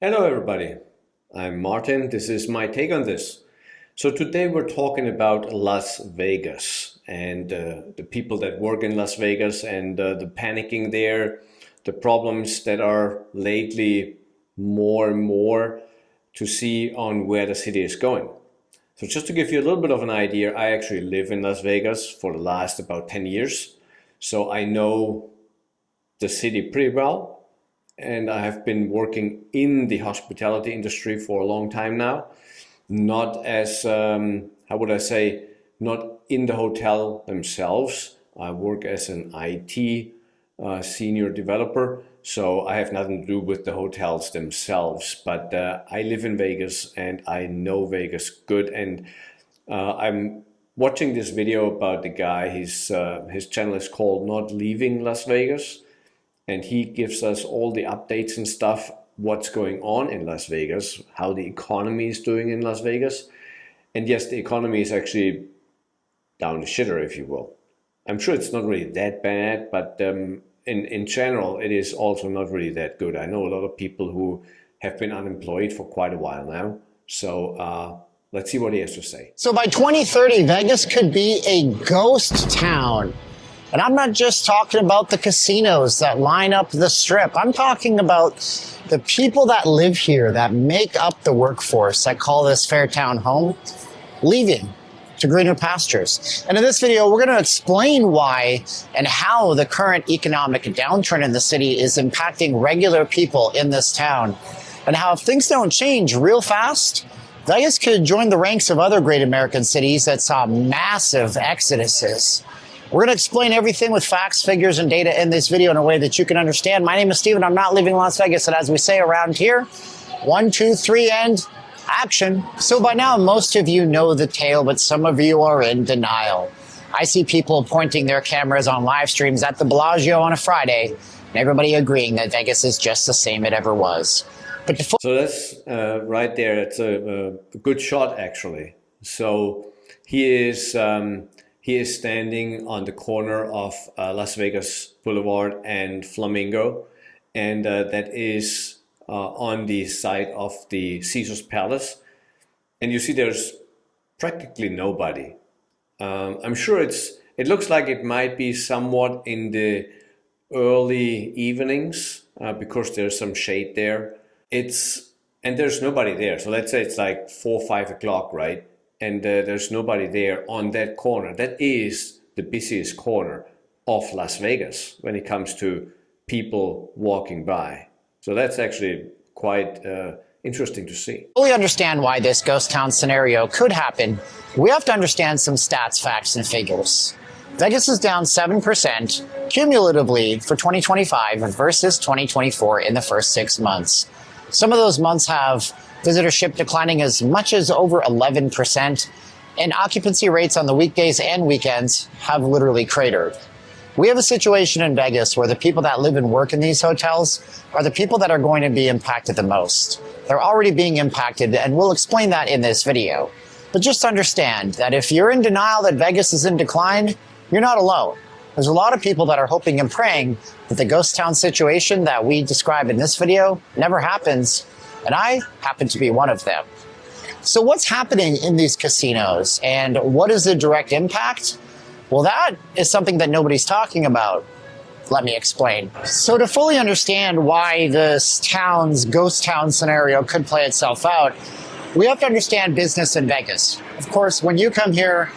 Hello, everybody. I'm Martin. This is my take on this. So, today we're talking about Las Vegas and the people that work in Las Vegas and the panicking there, the problems that are lately more and more to see on where the city is going. So, just to give you a little bit of an idea, I actually live in Las Vegas for the last about 10 years. So, I know the city pretty well and I have been working in the hospitality industry for a long time now. Not as, how would I say, not in the hotel themselves. I work as an IT senior developer, so I have nothing to do with the hotels themselves. But I live in Vegas and I know Vegas good. And I'm watching this video about the guy. His channel is called Not Leaving Las Vegas, and he gives us all the updates and stuff, what's going on in Las Vegas, how the economy is doing in Las Vegas. And yes, the economy is actually down the shitter, if you will. I'm sure it's not really that bad, but in general, it is also not really that good. I know a lot of people who have been unemployed for quite a while now. So let's see what he has to say. So by 2030, Vegas could be a ghost town. And I'm not just talking about the casinos that line up the strip. I'm talking about the people that live here, that make up the workforce, that call this Fairtown home, leaving to greener pastures. And in this video, we're going to explain why and how the current economic downturn in the city is impacting regular people in this town. And how if things don't change real fast, Vegas could join the ranks of other great American cities that saw massive exoduses. We're going to explain everything with facts, figures, and data in this video in a way that you can understand. My name is Steven. I'm not leaving Las Vegas. And as we say around here, 1, 2, 3, and action. So by now, most of you know the tale, but some of you are in denial. I see people pointing their cameras on live streams at the Bellagio on a Friday, and everybody agreeing that Vegas is just the same it ever was. But so that's right there. It's a good shot, actually. So he is... He is standing on the corner of Las Vegas Boulevard and Flamingo, and that is on the side of the Caesars Palace. And you see there's practically nobody. I'm sure it looks like it might be somewhat in the early evenings because there's some shade there. And there's nobody there. So let's say it's like 4 or 5 o'clock, right? And there's nobody there on that corner. That is the busiest corner of Las Vegas when it comes to people walking by. So that's actually quite interesting to see. To fully understand why this ghost town scenario could happen, we have to understand some stats, facts, and figures. Vegas is down 7% cumulatively for 2025 versus 2024 in the first 6 months. Some of those months have visitorship declining as much as over 11%, and occupancy rates on the weekdays and weekends have literally cratered. We have a situation in Vegas where the people that live and work in these hotels are the people that are going to be impacted the most. They're already being impacted, and we'll explain that in this video. But just understand that if you're in denial that Vegas is in decline, you're not alone. There's a lot of people that are hoping and praying that the ghost town situation that we describe in this video never happens, and I happen to be one of them. So what's happening in these casinos and what is the direct impact? Well, that is something that nobody's talking about. Let me explain. So to fully understand why this town's ghost town scenario could play itself out, we have to understand business in Vegas. Of course, when you come here,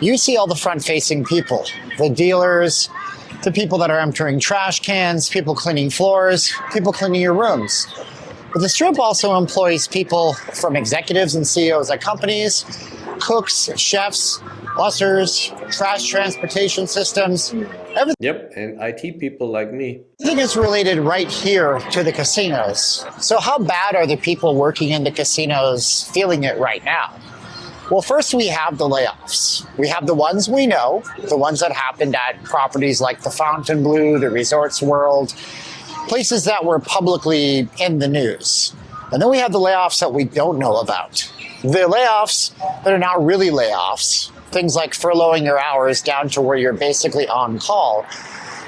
you see all the front-facing people, the dealers, the people that are emptying trash cans, people cleaning floors, people cleaning your rooms. But the Strip also employs people from executives and CEOs at companies, cooks, chefs, bussers, trash transportation systems, everything. Yep, and IT people like me. Everything is related right here to the casinos. So how bad are the people working in the casinos feeling it right now? Well, first we have the layoffs. We have the ones we know, the ones that happened at properties like the Fontainebleau, the Resorts World, places that were publicly in the news. And then we have the layoffs that we don't know about. The layoffs that are not really layoffs, things like furloughing your hours down to where you're basically on call.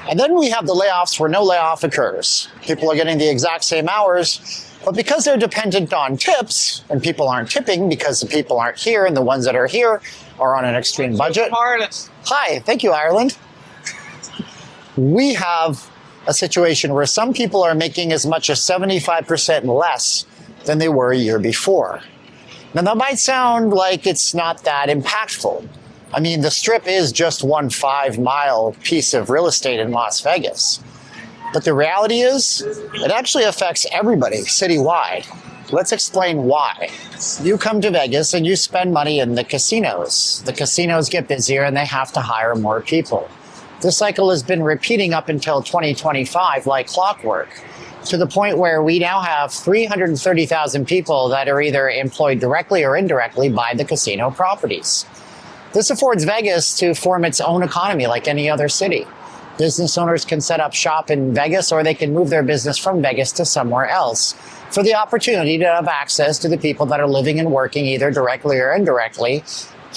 And then we have the layoffs where no layoff occurs. People are getting the exact same hours But because they're dependent on tips, and people aren't tipping because the people aren't here, and the ones that are here are on an extreme budget. Hi, thank you, Ireland. We have a situation where some people are making as much as 75% less than they were a year before. Now, that might sound like it's not that impactful. I mean, the Strip is just one 5-mile piece of real estate in Las Vegas. But the reality is, it actually affects everybody citywide. Let's explain why. You come to Vegas and you spend money in the casinos. The casinos get busier and they have to hire more people. This cycle has been repeating up until 2025 like clockwork, to the point where we now have 330,000 people that are either employed directly or indirectly by the casino properties. This affords Vegas to form its own economy like any other city. Business owners can set up shop in Vegas, or they can move their business from Vegas to somewhere else for the opportunity to have access to the people that are living and working either directly or indirectly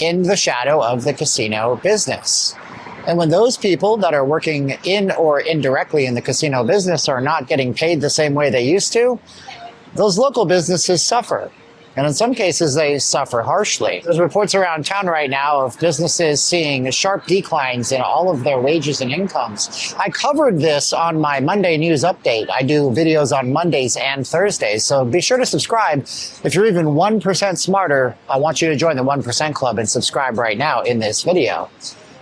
in the shadow of the casino business. And when those people that are working in or indirectly in the casino business are not getting paid the same way they used to, those local businesses suffer. And in some cases, they suffer harshly. There's reports around town right now of businesses seeing sharp declines in all of their wages and incomes. I covered this on my Monday news update. I do videos on Mondays and Thursdays, so be sure to subscribe. If you're even 1% smarter, I want you to join the 1% Club and subscribe right now in this video.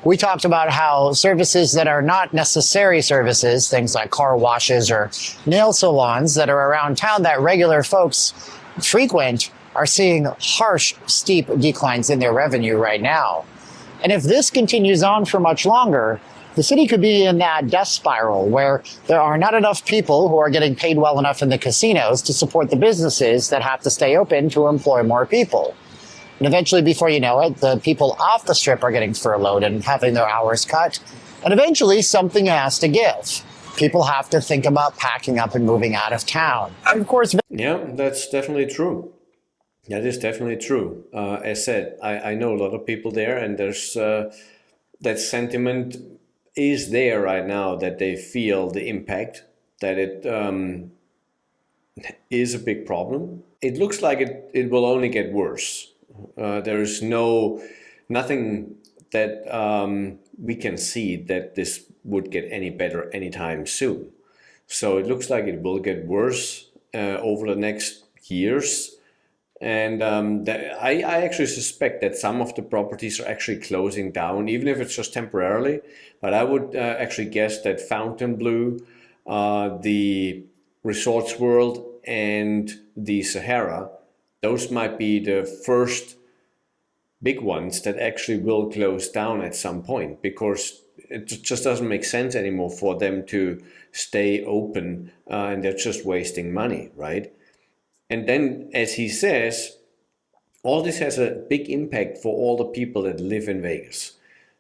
We talked about how services that are not necessary services, things like car washes or nail salons that are around town that regular folks frequent, are seeing harsh, steep declines in their revenue right now. And if this continues on for much longer, the city could be in that death spiral where there are not enough people who are getting paid well enough in the casinos to support the businesses that have to stay open to employ more people. And eventually, before you know it, the people off the Strip are getting furloughed and having their hours cut. And eventually, something has to give. People have to think about packing up and moving out of town. And of course, Yeah, that's definitely true. That is definitely true. As said, I know a lot of people there, and there's that sentiment is there right now that they feel the impact, that it is a big problem. It looks like it will only get worse. There is nothing that we can see that this would get any better anytime soon. So it looks like it will get worse over the next years. And I actually suspect that some of the properties are actually closing down, even if it's just temporarily. But I would actually guess that Fontainebleau, the Resorts World, and the Sahara, those might be the first big ones that actually will close down at some point, because it just doesn't make sense anymore for them to stay open, and they're just wasting money, right? And then, as he says, all this has a big impact for all the people that live in Vegas,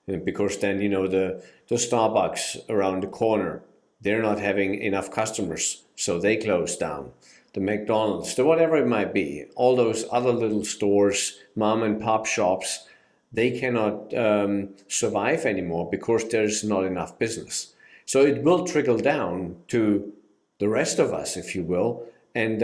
because then, you know, the Starbucks around the corner, they're not having enough customers, so they close down. The McDonald's, the whatever it might be, all those other little stores, mom and pop shops, they cannot survive anymore because there's not enough business. So it will trickle down to the rest of us, if you will, and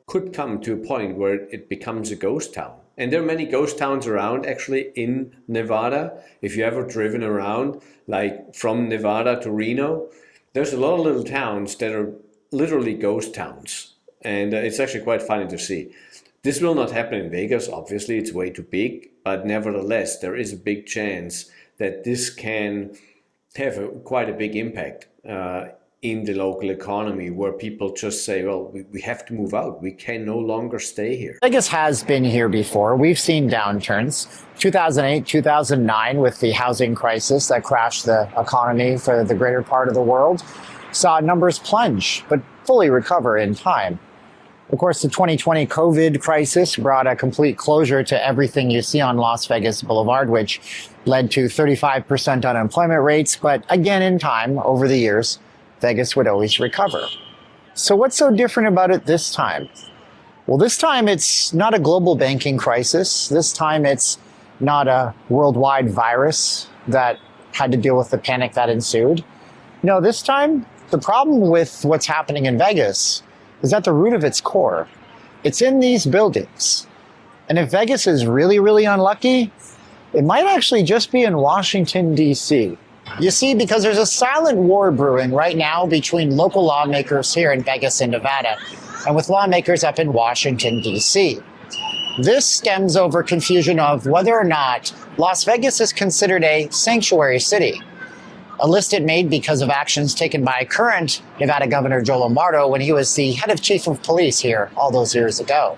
could come to a point where it becomes a ghost town. And there are many ghost towns around, actually, in Nevada. If you ever driven around, like from Nevada to Reno, there's a lot of little towns that are literally ghost towns, and it's actually quite funny to see. This will not happen in Vegas, obviously, it's way too big, but nevertheless, there is a big chance that this can have quite a big impact in the local economy, where people just say, well, we have to move out. We can no longer stay here. Vegas has been here before. We've seen downturns. 2008, 2009, with the housing crisis that crashed the economy for the greater part of the world, saw numbers plunge, but fully recover in time. Of course, the 2020 COVID crisis brought a complete closure to everything you see on Las Vegas Boulevard, which led to 35% unemployment rates. But again, in time, over the years, Vegas would always recover. So what's so different about it this time? Well, this time it's not a global banking crisis. This time it's not a worldwide virus that had to deal with the panic that ensued. No, this time the problem with what's happening in Vegas is at the root of its core. It's in these buildings. And if Vegas is really, really unlucky, it might actually just be in Washington, D.C. You see, because there's a silent war brewing right now between local lawmakers here in Vegas and Nevada and with lawmakers up in Washington, D.C. This stems over confusion of whether or not Las Vegas is considered a sanctuary city. A list it made because of actions taken by current Nevada Governor Joe Lombardo when he was the head of chief of police here all those years ago.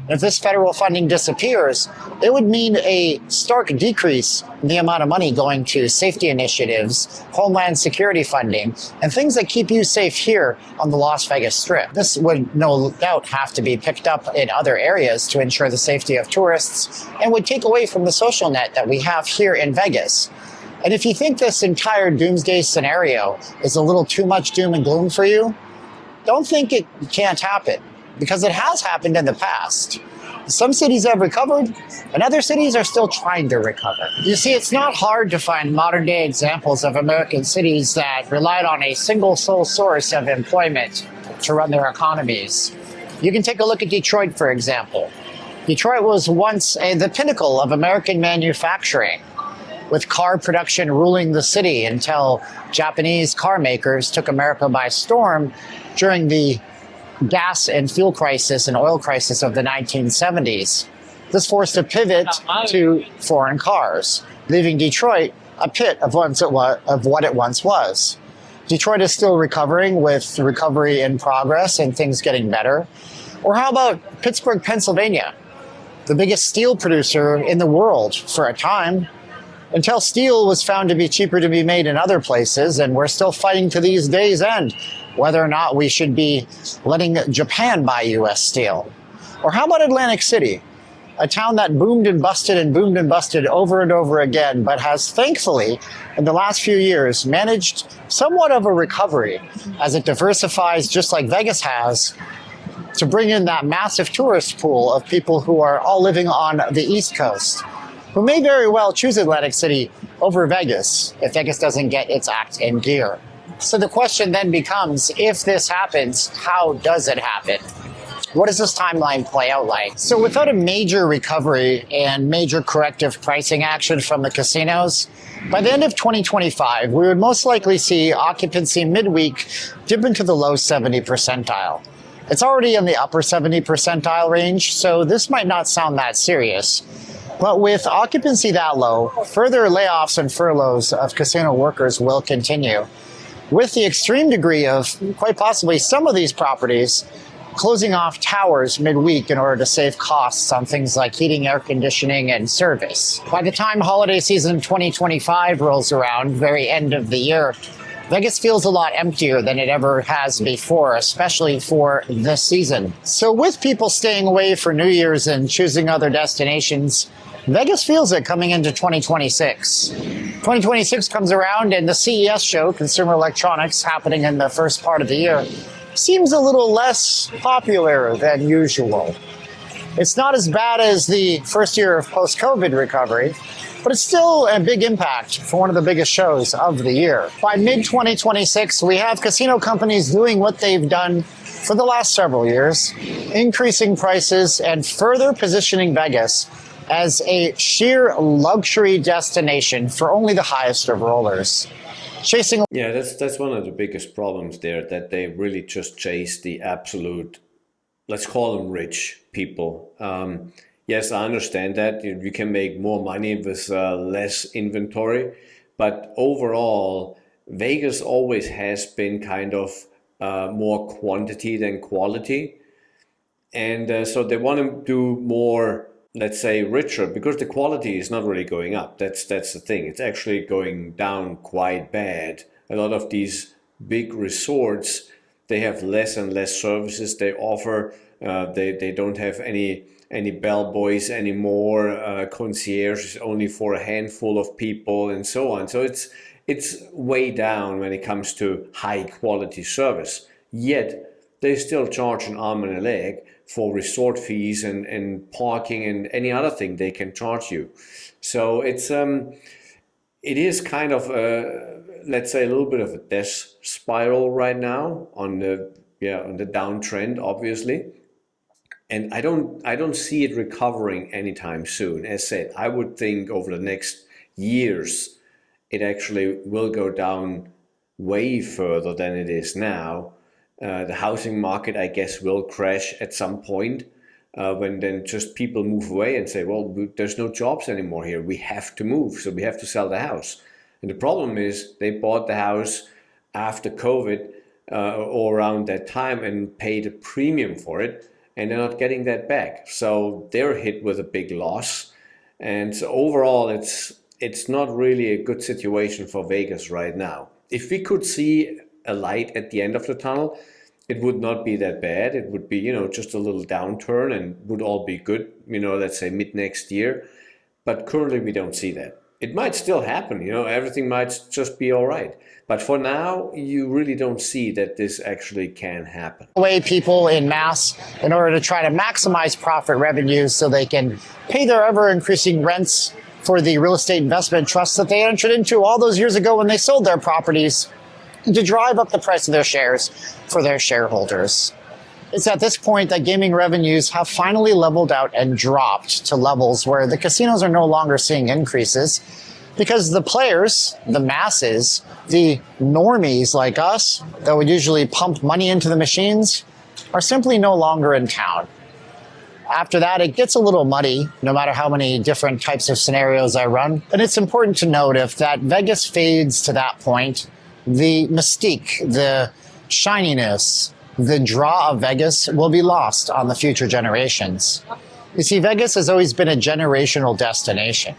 If this federal funding disappears, it would mean a stark decrease in the amount of money going to safety initiatives, homeland security funding, and things that keep you safe here on the Las Vegas Strip. This would no doubt have to be picked up in other areas to ensure the safety of tourists and would take away from the social net that we have here in Vegas. And if you think this entire doomsday scenario is a little too much doom and gloom for you, don't think it can't happen, because it has happened in the past. Some cities have recovered, and other cities are still trying to recover. You see, it's not hard to find modern day examples of American cities that relied on a single sole source of employment to run their economies. You can take a look at Detroit, for example. Detroit was once the pinnacle of American manufacturing, with car production ruling the city until Japanese car makers took America by storm during the gas and fuel crisis and oil crisis of the 1970s. This forced a pivot to foreign cars, leaving Detroit a pit of what it once was. Detroit is still recovering, with recovery in progress and things getting better. Or how about Pittsburgh, Pennsylvania, the biggest steel producer in the world for a time, until steel was found to be cheaper to be made in other places, and we're still fighting to these days' end whether or not we should be letting Japan buy U.S. steel. Or how about Atlantic City, a town that boomed and busted over and over again, but has thankfully, in the last few years, managed somewhat of a recovery as it diversifies, just like Vegas has, to bring in that massive tourist pool of people who are all living on the East Coast, who may very well choose Atlantic City over Vegas if Vegas doesn't get its act in gear. So the question then becomes, if this happens, how does it happen? What does this timeline play out like? So without a major recovery and major corrective pricing action from the casinos, by the end of 2025, we would most likely see occupancy midweek dip into the low 70 percentile. It's already in the upper 70 percentile range, so this might not sound that serious. But with occupancy that low, further layoffs and furloughs of casino workers will continue, with the extreme degree of, quite possibly, some of these properties closing off towers midweek in order to save costs on things like heating, air conditioning, and service. By the time holiday season 2025 rolls around, very end of the year, Vegas feels a lot emptier than it ever has before, especially for this season. So with people staying away for New Year's and choosing other destinations, Vegas feels it coming into 2026. 2026 comes around and the CES show, Consumer Electronics, happening in the first part of the year, seems a little less popular than usual. It's not as bad as the first year of post-COVID recovery, but it's still a big impact for one of the biggest shows of the year. By mid-2026, we have casino companies doing what they've done for the last several years, increasing prices and further positioning Vegas as a sheer luxury destination for only the highest of rollers. Yeah, that's one of the biggest problems there, that they really just chase the absolute, let's call them rich people. Yes, I understand that you can make more money with less inventory, but overall, Vegas always has been kind of more quantity than quality. And so they want to do more, let's say, richer, because the quality is not really going up. That's the thing. It's actually going down quite bad. A lot of these big resorts, they have less and less services they offer. They don't have any bellboys anymore. Concierge is only for a handful of people, and so on. So it's way down when it comes to high quality service. Yet they still charge an arm and a leg for resort fees and parking and any other thing they can charge you. So it is kind of let's say a little bit of a death spiral right now on the on the downtrend, obviously. And I don't see it recovering anytime soon. As said, I would think over the next years, it actually will go down way further than it is now. The housing market, I guess, will crash at some point when then just people move away and say, well, there's no jobs anymore here. We have to move, so we have to sell the house. And the problem is they bought the house after COVID or around that time and paid a premium for it, and they're not getting that back. So they're hit with a big loss. And so overall, it's not really a good situation for Vegas right now. If we could see a light at the end of the tunnel, it would not be that bad. It would be, just a little downturn and would all be good, let's say mid next year. But currently we don't see that. It might still happen, everything might just be all right. But for now, you really don't see that this actually can happen. Away people in mass in order to try to maximize profit revenues so they can pay their ever-increasing rents for the real estate investment trusts that they entered into all those years ago when they sold their properties to drive up the price of their shares for their shareholders. It's at this point that gaming revenues have finally leveled out and dropped to levels where the casinos are no longer seeing increases because the players, the masses, the normies like us that would usually pump money into the machines are simply no longer in town. After that, it gets a little muddy, no matter how many different types of scenarios I run. And it's important to note if that Vegas fades to that point, the mystique, the shininess, the draw of Vegas will be lost on the future generations. You see, Vegas has always been a generational destination.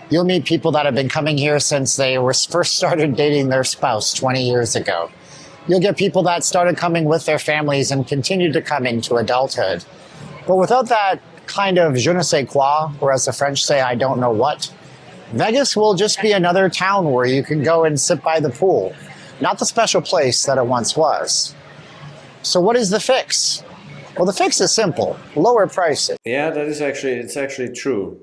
You'll meet people that have been coming here since they were first started dating their spouse 20 years ago. You'll get people that started coming with their families and continue to come into adulthood. But without that kind of je ne sais quoi, or as the French say, I don't know what, Vegas will just be another town where you can go and sit by the pool, not the special place that it once was. So what is the fix? Well, the fix is simple: lower prices. Yeah, it's actually true.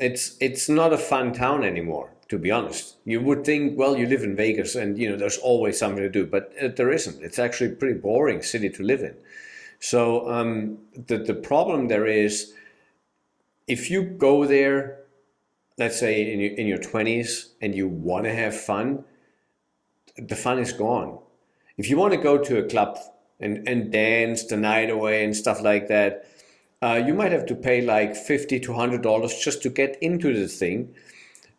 It's not a fun town anymore, to be honest. You would think, well, you live in Vegas and there's always something to do, but there isn't. It's actually a pretty boring city to live in. So the problem there is, if you go there, let's say in your 20s, and you want to have fun, the fun is gone. If you want to go to a club and dance the night away and stuff like that, you might have to pay like $50 to $100 just to get into the thing.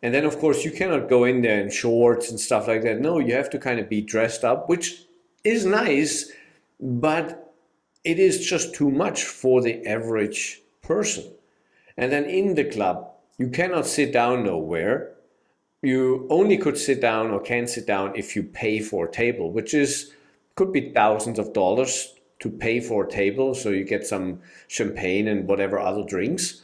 And then, of course, you cannot go in there in shorts and stuff like that. No, you have to kind of be dressed up, which is nice, but it is just too much for the average person. And then in the club, you cannot sit down nowhere. You only could sit down or can sit down if you pay for a table, which could be thousands of dollars to pay for a table. So you get some champagne and whatever other drinks.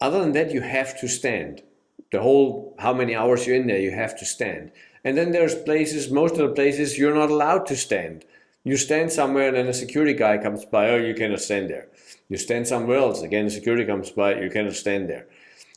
Other than that, you have to stand. The whole, how many hours you're in there, you have to stand. And then there's places, most of the places, you're not allowed to stand. You stand somewhere and then a security guy comes by, oh, you cannot stand there. You stand somewhere else, again, the security comes by, you cannot stand there.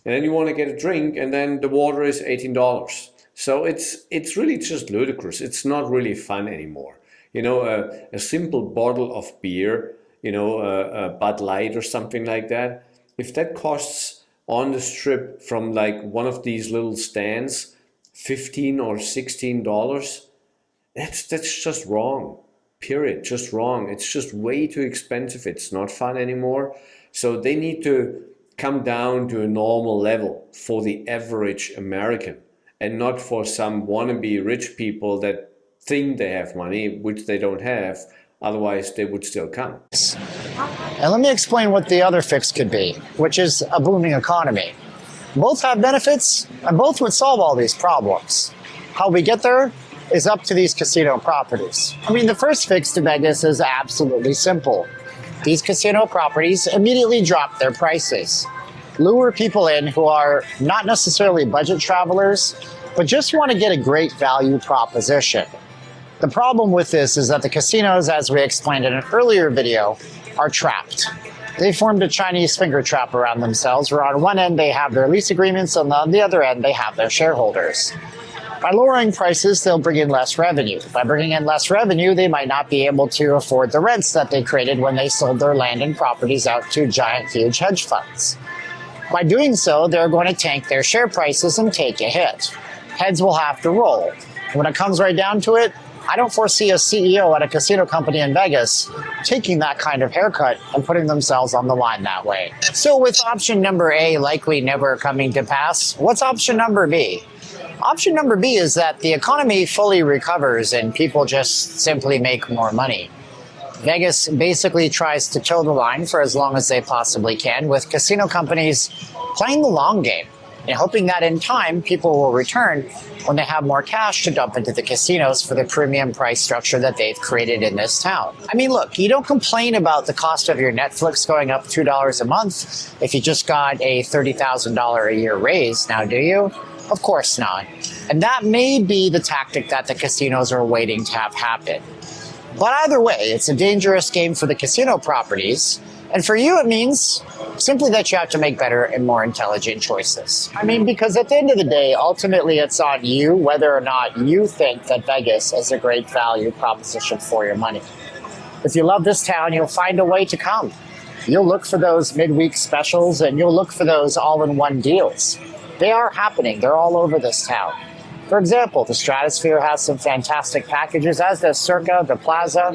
And then you want to get a drink and then the water is $18. So it's really just ludicrous. It's not really fun anymore. A simple bottle of beer, a Bud Light or something like that, if that costs on the strip from like one of these little stands $15 or $16, that's just wrong. Period. Just wrong. It's just way too expensive. It's not fun anymore. So they need to come down to a normal level for the average American and not for some wannabe rich people that think they have money, which they don't have. Otherwise, they would still come. And let me explain what the other fix could be, which is a booming economy. Both have benefits and both would solve all these problems. How we get there is up to these casino properties. I mean, the first fix to Vegas is absolutely simple. These casino properties immediately drop their prices. Lure people in who are not necessarily budget travelers, but just want to get a great value proposition. The problem with this is that the casinos, as we explained in an earlier video, are trapped. They formed a Chinese finger trap around themselves, where on one end they have their lease agreements and on the other end they have their shareholders. By lowering prices, they'll bring in less revenue. By bringing in less revenue, they might not be able to afford the rents that they created when they sold their land and properties out to giant, huge hedge funds. By doing so, they're going to tank their share prices and take a hit. Heads will have to roll. When it comes right down to it, I don't foresee a CEO at a casino company in Vegas taking that kind of haircut and putting themselves on the line that way. So with option number A likely never coming to pass, what's option number B? Option number B is that the economy fully recovers and people just simply make more money. Vegas basically tries to toe the line for as long as they possibly can, with casino companies playing the long game and hoping that in time people will return when they have more cash to dump into the casinos for the premium price structure that they've created in this town. I mean, look, you don't complain about the cost of your Netflix going up $2 a month if you just got a $30,000 a year raise, now do you? Of course not. And that may be the tactic that the casinos are waiting to have happen. But either way, it's a dangerous game for the casino properties. And for you, it means simply that you have to make better and more intelligent choices. I mean, because at the end of the day, ultimately it's on you whether or not you think that Vegas is a great value proposition for your money. If you love this town, you'll find a way to come. You'll look for those midweek specials and you'll look for those all-in-one deals. They are happening. They're all over this town. For example, the Stratosphere has some fantastic packages, as does Circa, the Plaza.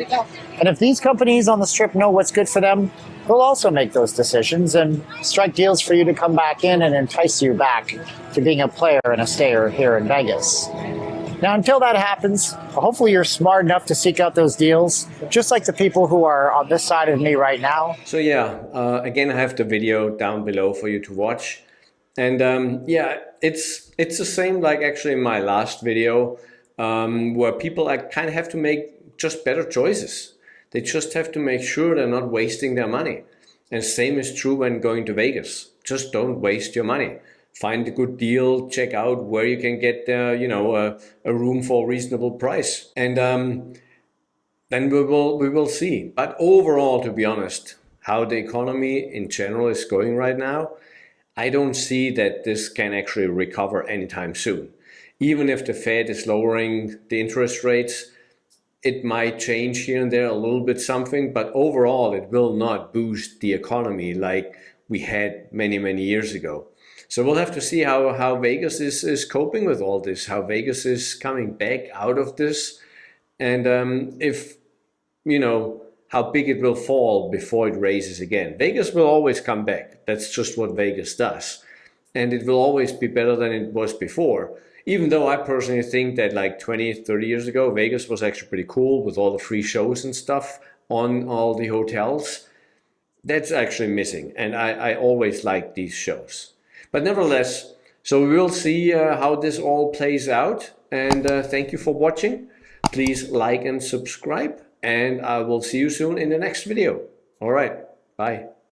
And if these companies on the Strip know what's good for them, they'll also make those decisions and strike deals for you to come back in and entice you back to being a player and a stayer here in Vegas. Now, until that happens, hopefully you're smart enough to seek out those deals, just like the people who are on this side of me right now. So yeah, again, I have the video down below for you to watch. And yeah, it's the same like actually in my last video, where people kind of have to make just better choices. They just have to make sure they're not wasting their money. And same is true when going to Vegas. Just don't waste your money. Find a good deal, check out where you can get a room for a reasonable price. And then we will see. But overall, to be honest, how the economy in general is going right now, I don't see that this can actually recover anytime soon. Even if the Fed is lowering the interest rates, it might change here and there a little bit something, but overall it will not boost the economy like we had many, many years ago. So we'll have to see how Vegas is coping with all this, how Vegas is coming back out of this, and if, how big it will fall before it raises again. Vegas will always come back. That's just what Vegas does. And it will always be better than it was before. Even though I personally think that like 20, 30 years ago, Vegas was actually pretty cool with all the free shows and stuff on all the hotels. That's actually missing. And I always like these shows. But nevertheless, so we will see how this all plays out. And thank you for watching. Please like and subscribe. And I will see you soon in the next video. All right. Bye.